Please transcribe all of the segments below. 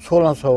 1600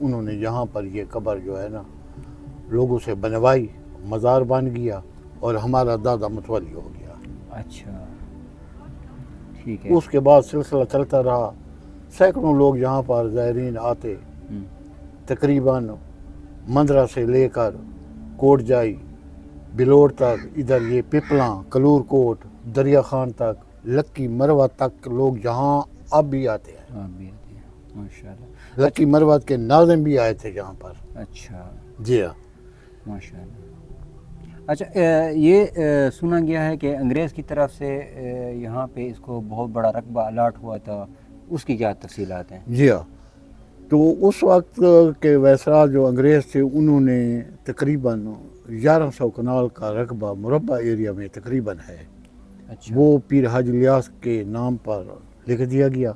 انہوں نے یہاں پر یہ قبر جو ہے نا لوگوں سے بنوائی، مزار بن گیا اور ہمارا دادا متولی ہو گیا۔ اچھا ٹھیک ہے۔ اس کے بعد سلسلہ چلتا رہا، سینکڑوں لوگ یہاں پر زائرین آتے، تقریباً مندرہ سے لے کر کوٹ جائی، بلوڑ تک، ادھر یہ پپلاں، کلور کوٹ، دریا خان تک، لکی مروہ تک لوگ یہاں اب بھی آتے ہیں۔ آپ بھی آتے ہیں ماشاء اللہ۔ لکی مروہ کے ناظم بھی آئے تھے یہاں پر۔ اچھا جی ہاں۔ ماشاء اللہ۔ اچھا یہ سنا گیا ہے کہ انگریز کی طرف سے یہاں پہ اس کو بہت بڑا رقبہ الاٹ ہوا تھا، اس کی کیا تفصیلات ہیں؟ جی ہاں، تو اس وقت کے ویسرا جو انگریز تھے انہوں نے تقریباً 1100 کنال کا رقبہ مربع ایریا میں تقریباً ہے، اچھا وہ پیر حاج الیاس کے نام پر لکھ دیا گیا،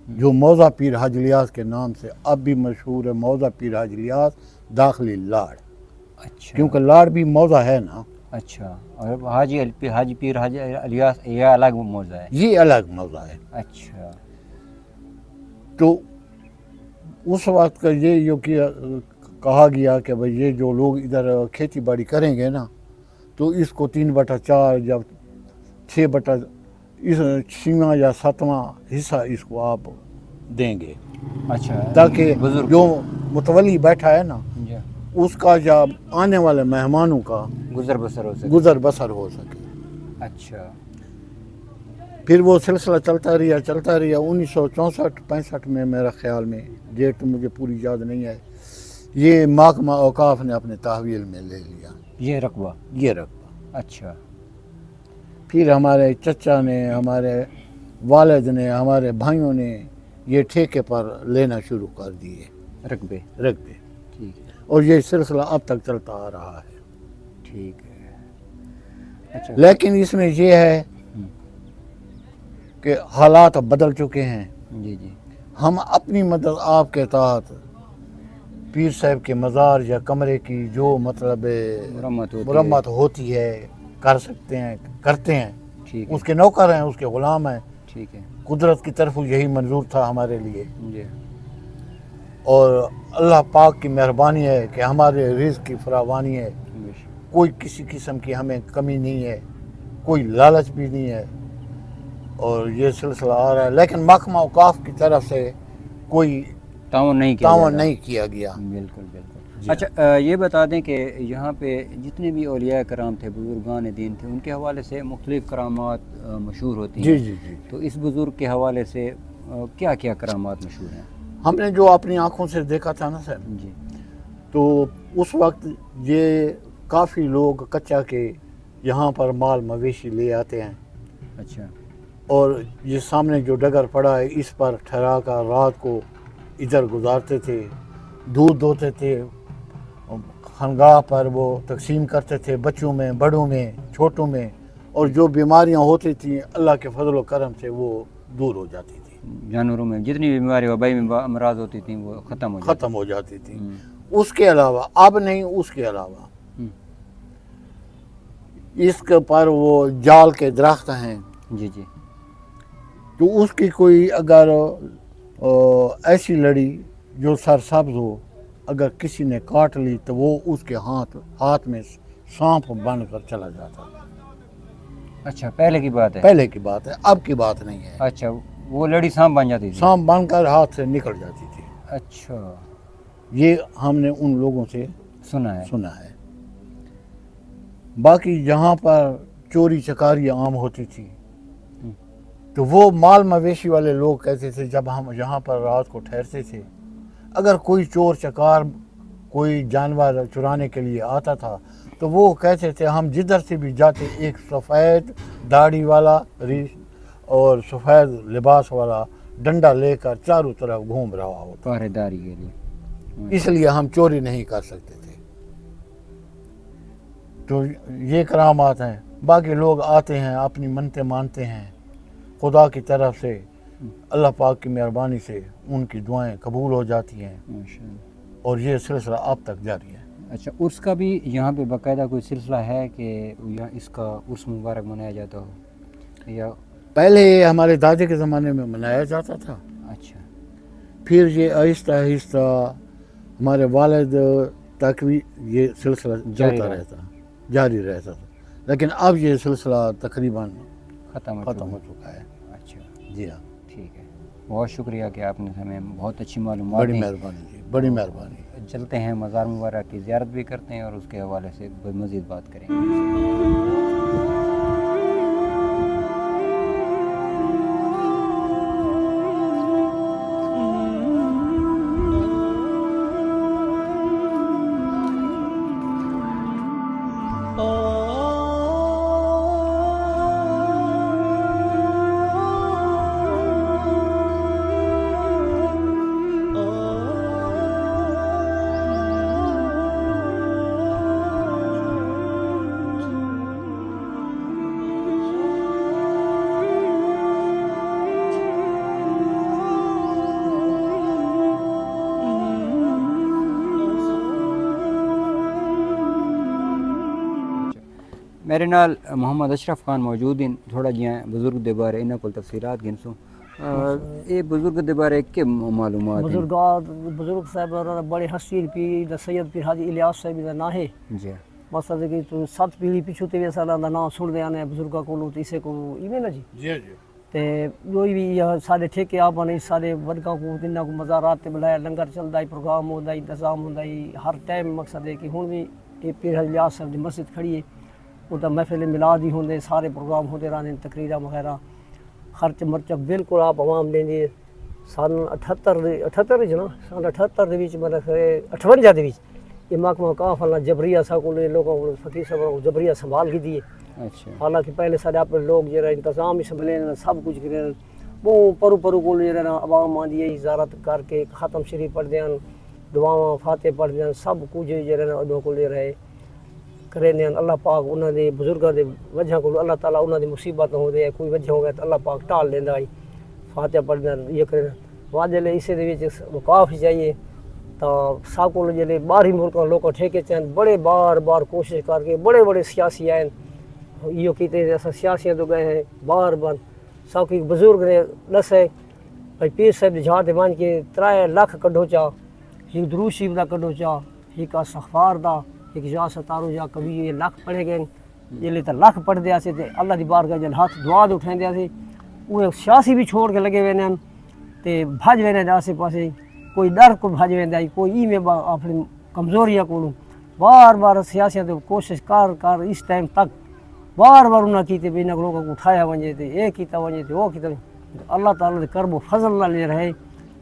جو موضع پیر حاج الیاس کے نام سے اب بھی مشہور ہے، موضع پیر حاج الیاس داخلی لاڑ، اچھا کیونکہ لاڑ بھی موضع ہے نا۔ اچھا، اور حاجی پیر حاجی الیاس یہ الگ موضع ہے؟ یہ الگ موضع ہے۔ اچھا تو اس وقت کا یہ جو کہا گیا کہ بھئی یہ جو لوگ ادھر کھیتی باڑی کریں گے نا تو اس کو 3/4 یا 6/، اس 6واں یا 7واں حصہ اس کو آپ دیں گے، اچھا، تاکہ بزرگ جو متولی بیٹھا ہے نا جی اس کا یا آنے والے مہمانوں کا گزر بسر ہو سکے۔ گزر بسر ہو سکے۔ اچھا پھر وہ سلسلہ چلتا رہا 1964-65 میں، میرا خیال میں ڈیٹ مجھے پوری یاد نہیں ہے، یہ محکمہ اوقاف نے اپنے تحویل میں لے لیا یہ رقبہ؟ یہ رقبہ۔ اچھا پھر ہمارے چچا نے، ہمارے والد نے، ہمارے بھائیوں نے یہ ٹھیکے پر لینا شروع کر دیے رقبے؟ رقبے، ٹھیک ہے اور یہ سلسلہ اب تک چلتا آ رہا ہے۔ ٹھیک ہے۔ اچھا لیکن اس میں یہ ہے کہ حالات اب بدل چکے ہیں، جی جی ہم اپنی مدد آپ کے تحت پیر صاحب کے مزار یا کمرے کی جو مطلب مرمت ہوتی ہے کر سکتے ہیں، کرتے ہیں، ٹھیک ہے اس کے نوکر ہیں، اس کے غلام ہیں، ٹھیک ہے قدرت کی طرف یہی منظور تھا ہمارے لیے، جی اور اللہ پاک کی مہربانی ہے کہ ہمارے رزق کی فراوانی ہے، بے شک۔ کوئی کسی قسم کی ہمیں کمی نہیں ہے، کوئی لالچ بھی نہیں ہے، اور یہ سلسلہ آ رہا ہے، لیکن محکمہ اوقاف کی طرف سے کوئی تعاون نہیں کیا تعاون جا رہا۔ نہیں کیا گیا۔ بالکل بالکل۔ جی اچھا یہ بتا دیں کہ یہاں پہ جتنے بھی اولیاء کرام تھے، بزرگان دین تھے، ان کے حوالے سے مختلف کرامات مشہور ہوتی ہیں۔ جی جی جی، تو اس بزرگ کے حوالے سے کیا کیا کرامات مشہور ہیں؟ ہم نے جو اپنی آنکھوں سے دیکھا تھا نا سر، جی تو اس وقت یہ کافی لوگ کچا کے یہاں پر مال مویشی لے آتے ہیں، اچھا اور یہ سامنے جو ڈگر پڑا ہے اس پر ٹھہرا کر رات کو ادھر گزارتے تھے، دودھ دوتے تھے، خانگاہ پر وہ تقسیم کرتے تھے، بچوں میں، بڑوں میں، چھوٹوں میں، اور جو بیماریاں ہوتی تھیں اللہ کے فضل و کرم سے وہ دور ہو جاتی تھی، جانوروں میں جتنی بھی بیماری وبائی میں امراض ہوتی تھیں وہ ختم ہو جاتی تھی۔ ہوں۔ اس کے علاوہ اب نہیں، اس کے علاوہ ہوں۔ اس کے پر وہ جال کے درخت ہیں، جی جی تو اس کی کوئی اگر ایسی لڑی جو سرسبز ہو، اگر کسی نے کاٹ لی تو وہ اس کے ہاتھ میں سانپ بن کر چلا جاتا۔ اچھا پہلے کی بات ہے؟ پہلے کی بات ہے، اب کی بات نہیں ہے۔ اچھا وہ لڑی سانپ بن جاتی تھی؟ سانپ بن کر ہاتھ سے نکل جاتی تھی۔ اچھا یہ ہم نے ان لوگوں سے سنا ہے۔ باقی جہاں پر چوری چکاری عام ہوتی تھی تو وہ مال مویشی والے لوگ کہتے تھے، جب ہم یہاں پر رات کو ٹھہرتے تھے، اگر کوئی چور چکار کوئی جانور چرانے کے لیے آتا تھا تو وہ کہتے تھے ہم جدھر سے بھی جاتے ایک سفید داڑھی والا ریش اور سفید لباس والا ڈنڈا لے کر چاروں طرف گھوم رہا ہوتا، پہرے داری کے لیے، اس لیے ہم چوری نہیں کر سکتے تھے۔ تو یہ کرامات ہیں۔ باقی لوگ آتے ہیں، اپنی منتیں مانتے ہیں، خدا کی طرف سے اللہ پاک کی مہربانی سے ان کی دعائیں قبول ہو جاتی ہیں، ماشاءاللہ۔ اور یہ سلسلہ اب تک جاری ہے۔ اچھا عرس کا بھی یہاں پہ باقاعدہ کوئی سلسلہ ہے کہ یہاں اس کا عرس مبارک منایا جاتا ہو یا؟ پہلے ہمارے دادے کے زمانے میں منایا جاتا تھا، اچھا پھر یہ آہستہ آہستہ ہمارے والد تک بھی یہ سلسلہ جاری چلتا رہتا جاری رہتا تھا، لیکن اب یہ سلسلہ تقریباً ختم ہو چکا ہے۔ اچھا جی ہاں، ٹھیک ہے، بہت شکریہ کہ آپ نے ہمیں بہت اچھی معلومات بڑی دیں۔ مہربانی جی، بڑی مہربانی۔ چلتے ہیں مزار مبارک کی زیارت بھی کرتے ہیں اور اس کے حوالے سے مزید بات کریں گے۔ میرے نال محمد اشرف خان موجود ہیں، تھوڑا جہاں بزرگ دے بارے انہاں کول تفصیلات گنسوں۔ یہ بزرگ دے بارے کے معلومات ہیں؟ بزرگ صاحب بڑے حسین پیر سید پیر حاجی الیاس صاحب دا نام ہے۔ جی مقصد ہے کہ تو 7 پیڑھی پیچھو تے ویسا دا نام سن دے آنے بزرگاں کولوں تے اسے کو ایویں نا جی جی جی، تے کوئی بھی سارے ٹھیکے آپ نے سارے ودکاں کو جنہاں کو مزارات تے بلایا، لنگر چلدا ہے، پروگرام ہوندا ہے، انتظام ہوندا ہے ہر ٹائم۔ مقصد ہے کہ ہن بھی یہ پیر حاجی الیاس صاحب دی مسجد کھڑی ہے، اُتا محفل میلاد ہی ہوندے، سارے پروگرام ہوندے رہندے، تقریراں وغیرہ خرچ مرچ بالکل آپ عوام دیندی ہے۔ سن 78 جنا سن 78 دے وچ مطلب 58 دے وچ یہ محکمہ کاف اللہ جبریہ صاحب کو لوگوں کو فقیر صاحب کو جبریہ سنبھال کی دیے۔ اچھا حالانکہ پہلے سارے اپنے لوگ جرا انتظام ہی سنبھلے سب کچھ کرے وہ پرو پرو کو جرا عوام آندی ہے زیارت کر کے ختم شریف پڑھ دیاں، دعاواں فاتح پڑھ دیاں، سب کچھ جرا انہوں کو لے رہے کرے نے۔ اللہ پاک انہاں دے بزرگاں دے وجہ کو اللہ تعالیٰ انہاں دی مصیبت ہو دے کوئی وجہ ہو گیا تو اللہ پاک ٹال دیندا ہے، فاتح پڑھ دیاں یہ کرے واجے لے اسے دے وچ وقاف چاہیے۔ تو سب کو جڑے باہری ملکوں لوگ ٹھیکے چاہن بڑے بار بار کوشش کر کے بڑے بڑے سیاسی آئے یہ کیتے ایسا سیاسیاں تو گئے ہیں بار بار سب کی بزرگ نے دسے بھائی پیر صاحب دی جھاڑ تے مان کے 3 لاکھ کڈو چا، ایک درود شریف دا کڈو چا، ایک استغفار دا، ایک یا ستارو یا کبھی یہ لاکھ پڑھے گئے جلے تے لاکھ پڑھ دیا سے تے اللہ دی بارگاہ جل ہاتھ دعا دے اٹھائیں دیا سے وہ سیاسی بھی چھوڑ کے لگے ہوئے نے تے بھج وینے آسے پاسے کوئی ڈر کو بھج ویندا کوئی ای میں اپنی کمزوریاں کو بار بار سیاسیاں تے کوشش کر اس ٹائم تک بار بار انہاں کیتے بھی انہاں لوگوں کو اٹھایا ونجے تے اے کیتا ونجے تے وہ کیتا اللہ تعالیٰ دے کرم و فضل نال لے رہے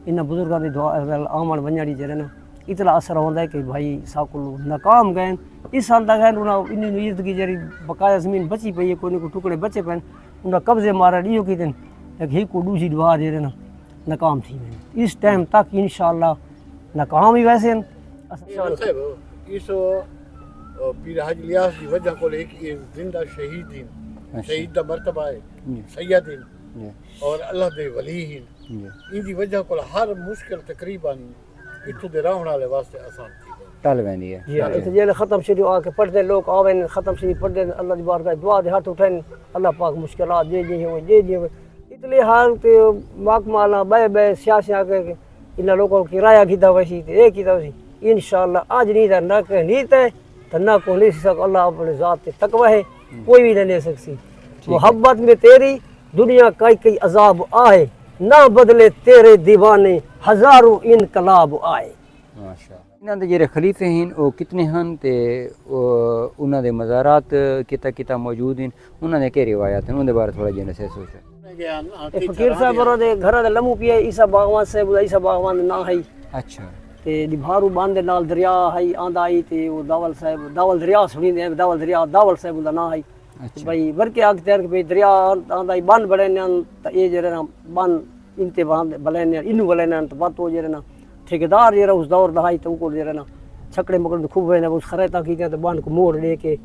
انہاں بزرگاں دی دعا آمن ونجڑی جڑے نا اتنا اثر ہوندا ہے کہ بھائی سب کو ناکام گئے اس سال تک ہے انہاں انہاں عزت کی جڑی بقایا زمین بچی پئی ہے کوئی نہ کوئی ٹکڑے بچے پئے انہاں قبضے مارا ڈیو کیتے ایک ہی کو دوسری دعا دے رہے نا ناکام تھی میں اس ٹائم تک انشاءاللہ ناکام ہی ویسے ہیں۔ اس پیر حاجی الیاس کی وجہ کو ایک زندہ شہید ہیں، شہید دا مرتبہ ہے سید ہیں اور اللہ دے ولی ہیں، ان دی وجہ کو ہر مشکل تقریباً اتھوں دے رہن والے واسطے آسان تھی ٹل ویندی ہے۔ جی اتنے جیل ختم شریف آ کے پڑھتے لوگ آویں ختم شریف پڑھتے اللہ دی بارگاہ دعا دے ہاتھ اٹھائیں اللہ پاک مشکلات دے ہوئے اتنے حال تے محکمہ اللہ بے سیاسی آ کے انہاں لوگوں کو کرایہ کیتا ویسی تے اے کیتا ویسی انشاءاللہ آج نہیں تھا نہ کہ نیت ہے تو نہ کو لے سک اللہ اپنے ذات تے تقوی ہے کوئی بھی نہ لے سکتی۔ محبت میں تیری دنیا کئی عذاب آئے نہ بدلے تیرے دیوانے ہزاروں انقلاب آئے۔ ماشاءاللہ انہاں دے جڑے خلیفے ہیں وہ کتنے ہیں تے انہاں دے مزارات کتا موجود ہیں انہاں دے کی روایات ہیں انہاں دے بارے تھوڑا جی نصیحت سوچو۔ فقیر صاحب اور دے گھر دے لمو پیے عیسیٰ باغوان صاحب عیسیٰ باغوان نہ ہے اچھا تے دیبھارو باندھ دے نال دریا ہے آندا آئی تے وہ داول صاحب داول دریا سنی دے داول دریا داول صاحب دا نہ ہے بھائی ورکے آگ تیر کے دریا آندا آئی بند بڑے نے تے اے جڑے نا بند انتے باندھ بلے نے انو بلے نے تے باتو جڑے نا ٹھیکیدار جڑا اس دور دا ہے تے کو جڑے نا چھکڑے مکڑ خوب نے اس خریتا کیتے تے بند کو موڑ لے کے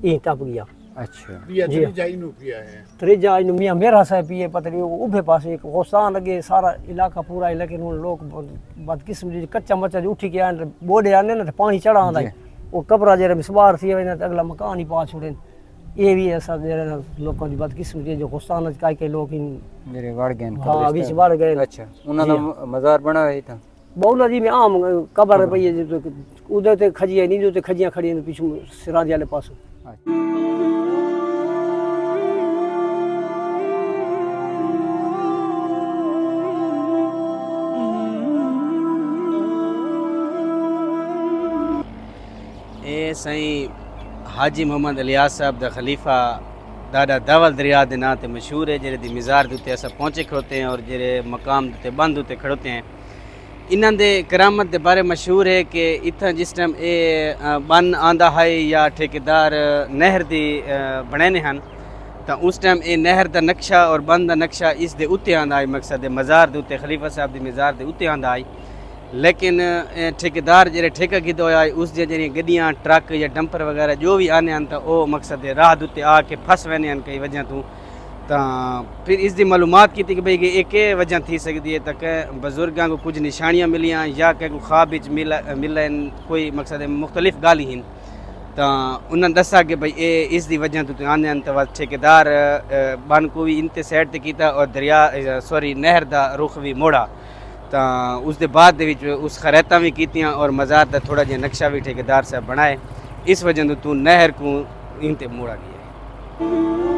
این ٹپ گیا۔ اچھا جی جائنو پیا ہے تریجا انو میاں میرا صاحب پیے پتہ نہیں اوبھے پاسے ایک غوستان لگے سارا علاقہ پورا لیکن وہ لوگ بدقسم جی کچا مچا جو اٹھی کے آنے بوڑے آنے نا پانی چڑھا آندا ہے وہ قبرہ جڑے مسوار تھی وینا تے اگلا مکان ہی پا چھوڑے یہ بھی ایسا جڑے لوکاں دی بدقسم جی جو غوستان کئی لوگ میرے وڑ گئے ہاں وچ وڑ گئے۔ اچھا انہاں دا مزار بنا ہوئی تھا ਬੌਲਾ ਜੀ ਮੈਂ ਆਮ ਕਬਰ ਪਈ ਹੈ ਜਿੱਥੇ ਉਹਦੇ ਤੇ ਖਜੀਆਂ ਨਹੀਂ ਤੇ ਖਜੀਆਂ ਖੜੀਆਂ ਨੇ ਪਿੱਛੋਂ ਸਿਰਾਂ ਦੇ ਵਾਲੇ ਪਾਸੋਂ। ਇਹ ਸਾਈਂ ਹਾਜੀ ਮੁਹੰਮਦ ਇਲਿਆਸ ਸਾਹਿਬ ਦਾ ਖਲੀਫਾ ڈاڈا داول دریا کے نام سے مشہور ہے، جہے دی مزار دے اصل پہنچے کھڑوتے ہیں اور جہے مقام دے بند تے کھڑوتے ہیں۔ انہاں دے کرامت دے بارے مشہور ہے کہ اتھا جس ٹائم اے بن آندا ہے یا ٹھیکیدار نہر دی بنانے ہن تا اس ٹائم اے نہر دا نقشہ اور بند دا نقشہ اس دے اتے آندا ہے، مقصد دے مزار دے اتے خلیفہ صاحب دی مزار دے اتے آندا ہے، لیکن ٹھیکیدار جہے ٹھیکہ کیتا ہویا ہے اس دی جڑی گڈیاں ٹرک یا ڈمپر وغیرہ جو بھی آنے ہن تا او مقصد دے راہ دے آ کے پھس وینے ہن کئی وجہ تو پھر اس دی معلومات کی کہ بھئی یہ کہ وجہ تھی سکتی ہے تک بزرگاں کو کچھ نشانیاں ملیاں یا کہ خواب وچ ملن کوئی مقصد مختلف گالی ہیں تو انہوں نے دسا کہ بھئی اس دی وجہ تو آنے ہیں تو ٹھیکیدار بن کو بھی انتے سائڈ تے کیتا اور دریا نہر دا رخ بھی موڑا تو اس دے بعد دے وچ اس خریتاں بھی کیتیاں اور مزار دا تھوڑا جہا نقشہ بھی ٹھیکیدار صاحب بنائے، اس وجہ تو نہر کو انتے موڑا گیا ہے۔